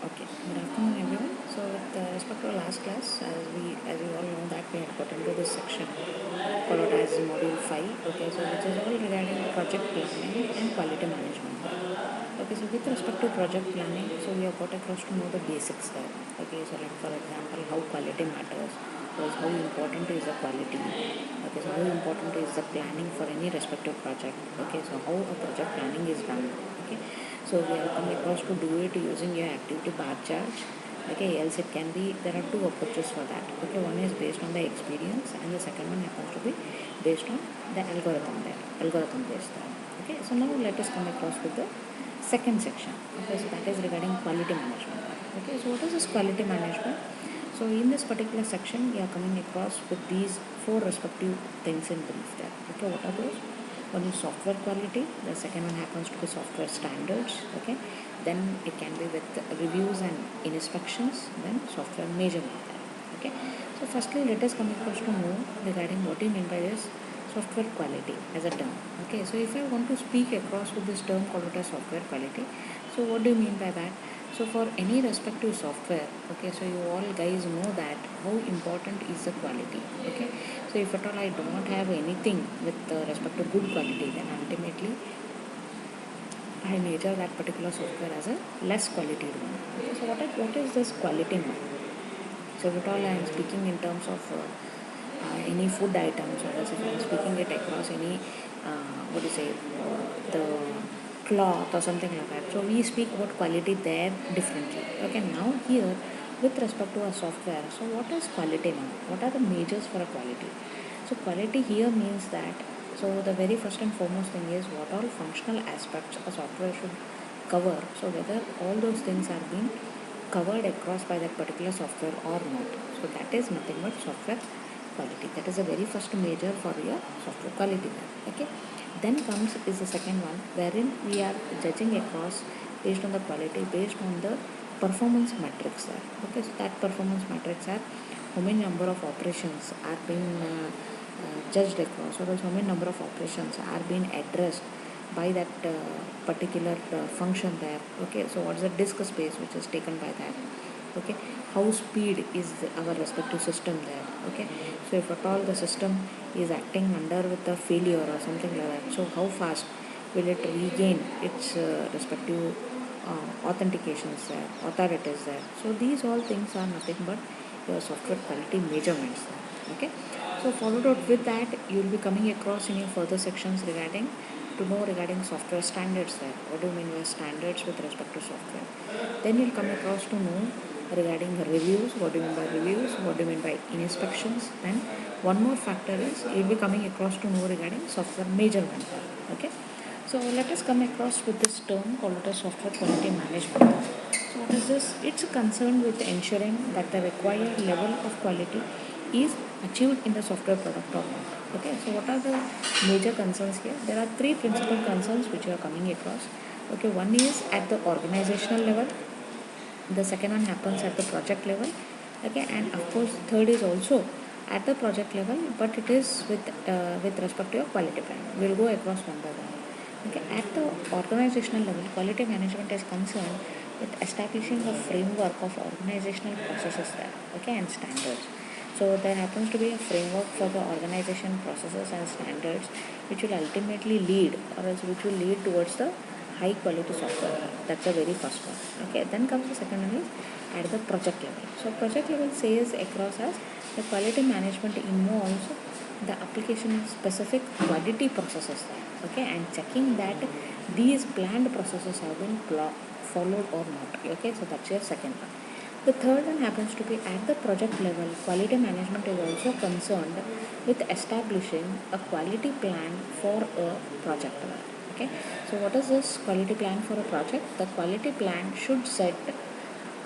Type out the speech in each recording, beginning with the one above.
Okay, good afternoon everyone. So with respect to our last class, as you all know that we had got into this section followed as module 5. Okay, so which is all regarding project planning and quality management. Okay, so with respect to project planning, so we have got across to know the basics there. Okay, so like for example, how quality matters, was how important is the quality. Okay, so how important is the planning for any respective project. Okay, so how a project planning is done. Okay, so we have come across to do it using your activity bar chart. Okay, else it can be, there are two approaches for that. Okay, one is based on the experience and the second one happens to be based on the algorithm based there. Okay, so now let us come across with the second section. Okay, so that is regarding quality management. Okay, so what is this quality management? So in this particular section, we are coming across with these four respective things in brief there. Okay, what are those? One is software quality. The second one happens to be software standards. Okay, then it can be with reviews and inspections. Then software measurement. Okay, so firstly, let us come across to know regarding what you mean by this software quality as a term. Okay, so if I want to speak across with this term called as software quality, so what do you mean by that? So for any respective software, okay, so you all guys know that how important is the quality. Okay, so if at all I do not have anything with respect to good quality, then ultimately I measure that particular software as a less quality one. Okay, so what is this quality now? So if at all I am speaking in terms of any food items, or else if I am speaking it across any what do you say, the cloth or something like that. So we speak about quality there differently. Okay, now here with respect to a software, so what is quality now? What are the measures for a quality? So quality here means that, so the very first and foremost thing is what all functional aspects a software should cover. So whether all those things are being covered across by that particular software or not. So that is nothing but software quality. That is the very first measure for your software quality. Okay. Then comes is the second one, wherein we are judging across based on the quality, based on the performance metrics there. Okay, so that performance metrics are how many number of operations are being judged across, or else how many number of operations are being addressed by that particular function there. Okay, so what is the disk space which is taken by that? Okay, how speed is our respective system there? Okay, so if at all the system is acting under with a failure or something like that, so how fast will it regain its respective authentications there, authorities there? So these all things are nothing but your software quality measurements there. Okay, so followed up with that, you will be coming across in your further sections regarding to know regarding software standards there. What do you mean by standards with respect to software? Then you'll come across to know regarding reviews. What do you mean by reviews? What do you mean by inspections? Then one more factor is you'll be coming across to know regarding software measurement. Okay. So let us come across with this term called as software quality management. So what is this? It's concerned with ensuring that the required level of quality is achieved in the software product or not. Okay, so what are the major concerns here? There are three principal concerns which you are coming across. Okay, one is at the organizational level, the second one happens at the project level. Okay, and of course third is also at the project level, but it is with respect to your quality plan. We'll go across one by one. Okay, at the organizational level, quality management is concerned with establishing a framework of organizational processes there. Okay, and standards. So there happens to be a framework for the organization processes and standards which will ultimately lead, or else which will lead towards the high quality software. That's the very first one. Okay, then comes the second one is at the project level. So project level says across as the quality management involves the application of specific quality processes. Okay, and checking that these planned processes have been followed or not. Okay, so that's your second one. The third one happens to be at the project level. Quality management is also concerned with establishing a quality plan for a project. Okay, so what is this quality plan for a project? The quality plan should set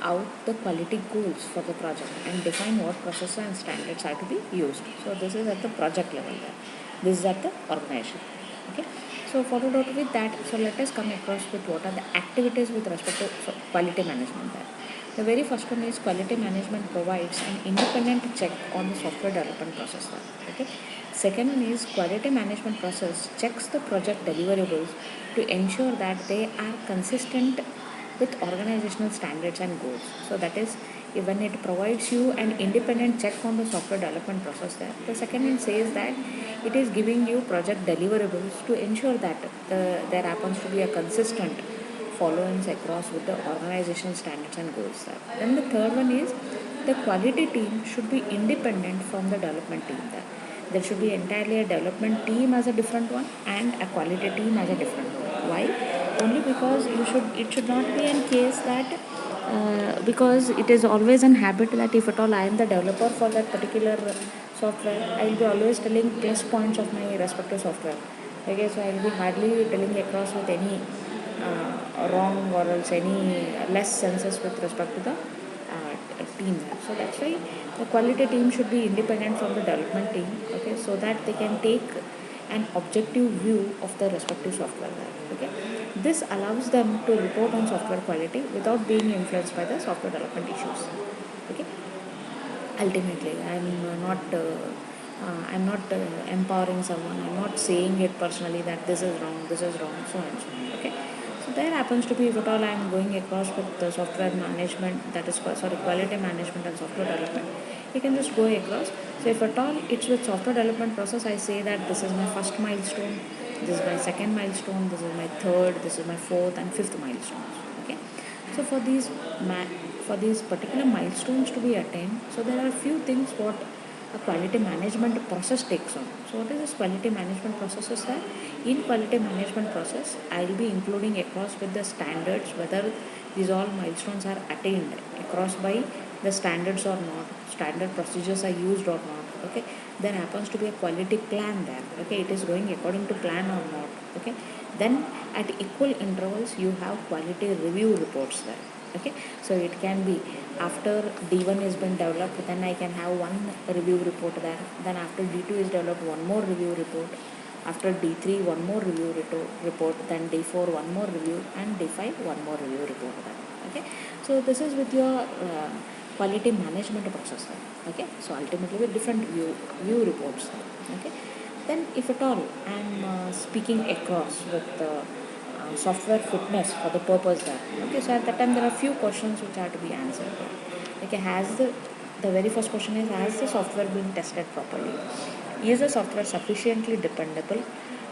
out the quality goals for the project and define what processes and standards are to be used. So this is at the project level there. This is at the organization. Okay. So followed out with that, so let us come across with what are the activities with respect to quality management there. The very first one is quality management provides an independent check on the software development process there. Okay. Second one is quality management process checks the project deliverables to ensure that they are consistent with organizational standards and goals. So that is when it provides you an independent check on the software development process there. The second one says that it is giving you project deliverables to ensure that there happens to be a consistent followings across with the organizational standards and goals there. Then the third one is the quality team should be independent from the development team there. There should be entirely a development team as a different one and a quality team as a different one. Why? Only because it should not be in case that because it is always an habit that if at all I am the developer for that particular software, I will be always telling plus points of my respective software. Okay, so I will be hardly telling across with any wrong or else any less senses with respect to the team. So that's why the quality team should be independent from the development team. Okay, so that they can take an objective view of the respective software. Okay, this allows them to report on software quality without being influenced by the software development issues. Okay, ultimately I'm not empowering someone. I'm not saying it personally that this is wrong, so and so. Okay, so there happens to be, if at all I'm going across with the software management, that is quality management and software development, you can just go across. So if at all it's with software development process, I say that this is my first milestone, this is my second milestone, this is my third, this is my fourth and fifth milestones. Okay, so for these particular milestones to be attained, so there are a few things what a quality management process takes on. So what is this quality management process is that in quality management process, I will be including across with the standards whether these all milestones are attained across by the standards or not, standard procedures are used or not. Okay, there happens to be a quality plan there. Okay, it is going according to plan or not. Okay, then at equal intervals you have quality review reports there. Okay, so it can be after D1 has been developed, then I can have one review report there, then after D2 is developed, one more review report, after D3 one more review report, then D4 one more review, and D5 one more review report there. Okay, so this is with your quality management process there. Okay, so ultimately with different view reports there. Okay, then if at all I am speaking across with software fitness for the purpose there. Okay, so at that time there are few questions which are to be answered there. Okay, the very first question is, has the software been tested properly? Is the software sufficiently dependable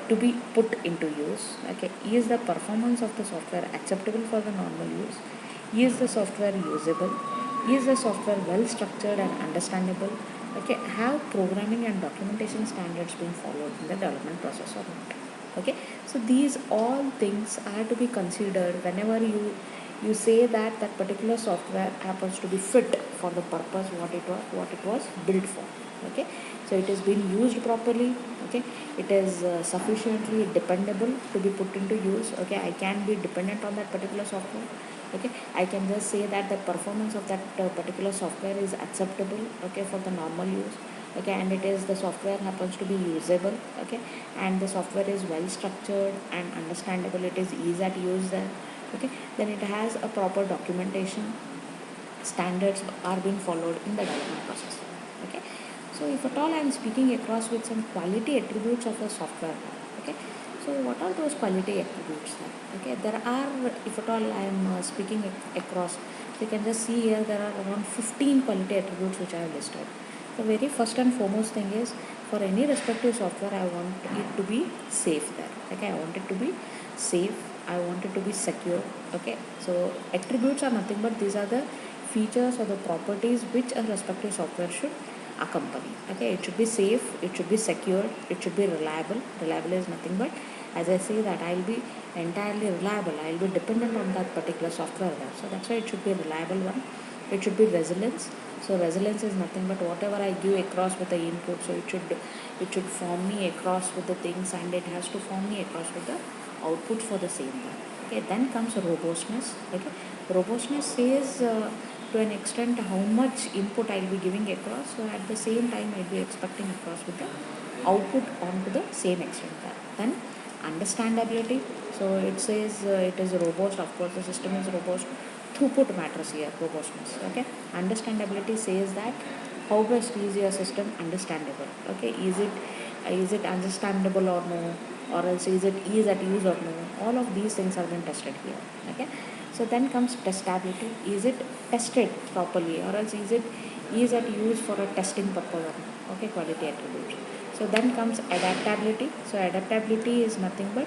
to be put into use? Okay, is the performance of the software acceptable for the normal use? Is the software usable? Is the software well structured and understandable? Okay, have programming and documentation standards been followed in the development process or not? Okay, so these all things are to be considered whenever you say that that particular software happens to be fit for the purpose what it was built for. Okay, so it has been used properly. Okay, it is sufficiently dependable to be put into use. Okay, I can be dependent on that particular software. Okay, I can just say that the performance of that particular software is acceptable. Okay, for the normal use. Okay, and it is the software happens to be usable. Okay, and the software is well structured and understandable, it is easy at use there. Okay, then it has a proper documentation, standards are being followed in the development process. Okay, so if at all I am speaking across with some quality attributes of a software. Okay, so what are those quality attributes there? Okay, there are, if at all I am speaking across, so you can just see here there are around 15 quality attributes which I have listed. The very first and foremost thing is, for any respective software, I want it to be safe there. Okay, I want it to be safe, I want it to be secure. Okay, so attributes are nothing but these are the features or the properties which a respective software should accompany. Okay, it should be safe, it should be secure, it should be reliable. Reliable is nothing but, as I say, that I'll be entirely reliable, I'll be dependent on that particular software there. So that's why it should be a reliable one. It should be resilience. So resilience is nothing but whatever I give across with the input, so it should form me across with the things, and it has to form me across with the outputs for the same one. Okay, then comes robustness. Okay, robustness says to an extent how much input I'll be giving across, so at the same time I'll be expecting across with the output onto the same extent. Then understandability, so it says it is robust, of course the system is robust. Throughput matters here, robustness. Okay, understandability says that how best is your system understandable. Okay, is it understandable or no, or else is it ease at use or no? All of these things have been tested here. Okay, So then comes testability. Is it tested properly, or else is it used for a testing purpose or not? Okay, quality attributes. So then comes adaptability. So adaptability is nothing but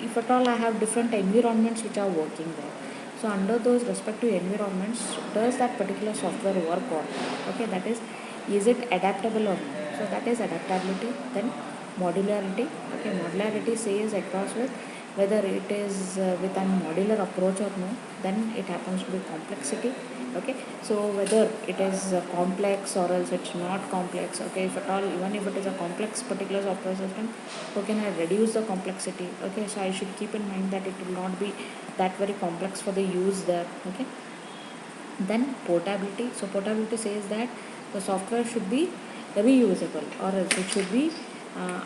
if at all I have different environments which are working there. So under those respective environments, does that particular software work or not? Okay, that is it adaptable or not? So that is adaptability. Then modularity. Okay, modularity says across with whether it is with a modular approach or no. Then it happens to be complexity. Okay, so whether it is complex or else it's not complex. Okay, if at all, even if it is a complex particular software system, how can I reduce the complexity? Okay, so I should keep in mind that it will not be that very complex for the use there. Okay, then portability. So portability says that the software should be reusable, or else it should be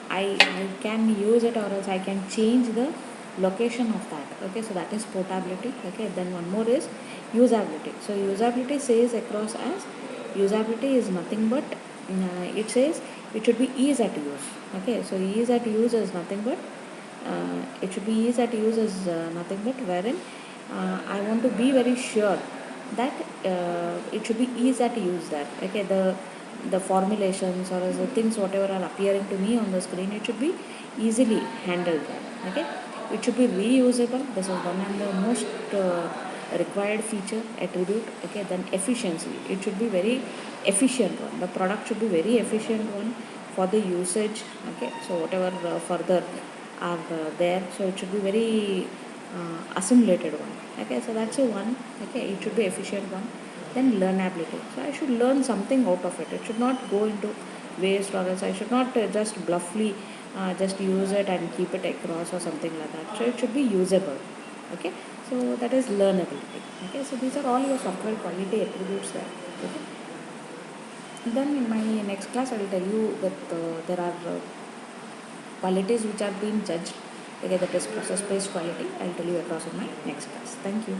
I can use it, or else I can change the location of that. Okay, so that is portability. Okay, then one more is usability. So usability says across as usability is nothing but it says it should be ease at use. Okay, so ease at use is nothing but it should be ease at use is nothing but wherein I want to be very sure that it should be ease at use that. Okay, the formulations or the things whatever are appearing to me on the screen, it should be easily handled there. Okay, it should be reusable. This is one of the most required feature attribute. Okay, then efficiency. It should be very efficient one. The product should be very efficient one for the usage. Okay, so whatever further are there, so it should be very assimilated one. Okay, so that's a one. Okay, it should be efficient one. Then learnability. So I should learn something out of it. It should not go into waste, or else I should not just bluffly just use it and keep it across or something like that. So it should be usable. Okay, so that is learnability. Okay, so these are all your software quality attributes there. Okay, then in my next class I will tell you that there are qualities which are being judged. Okay, that is process based quality. I'll tell you across in my next class. Thank you.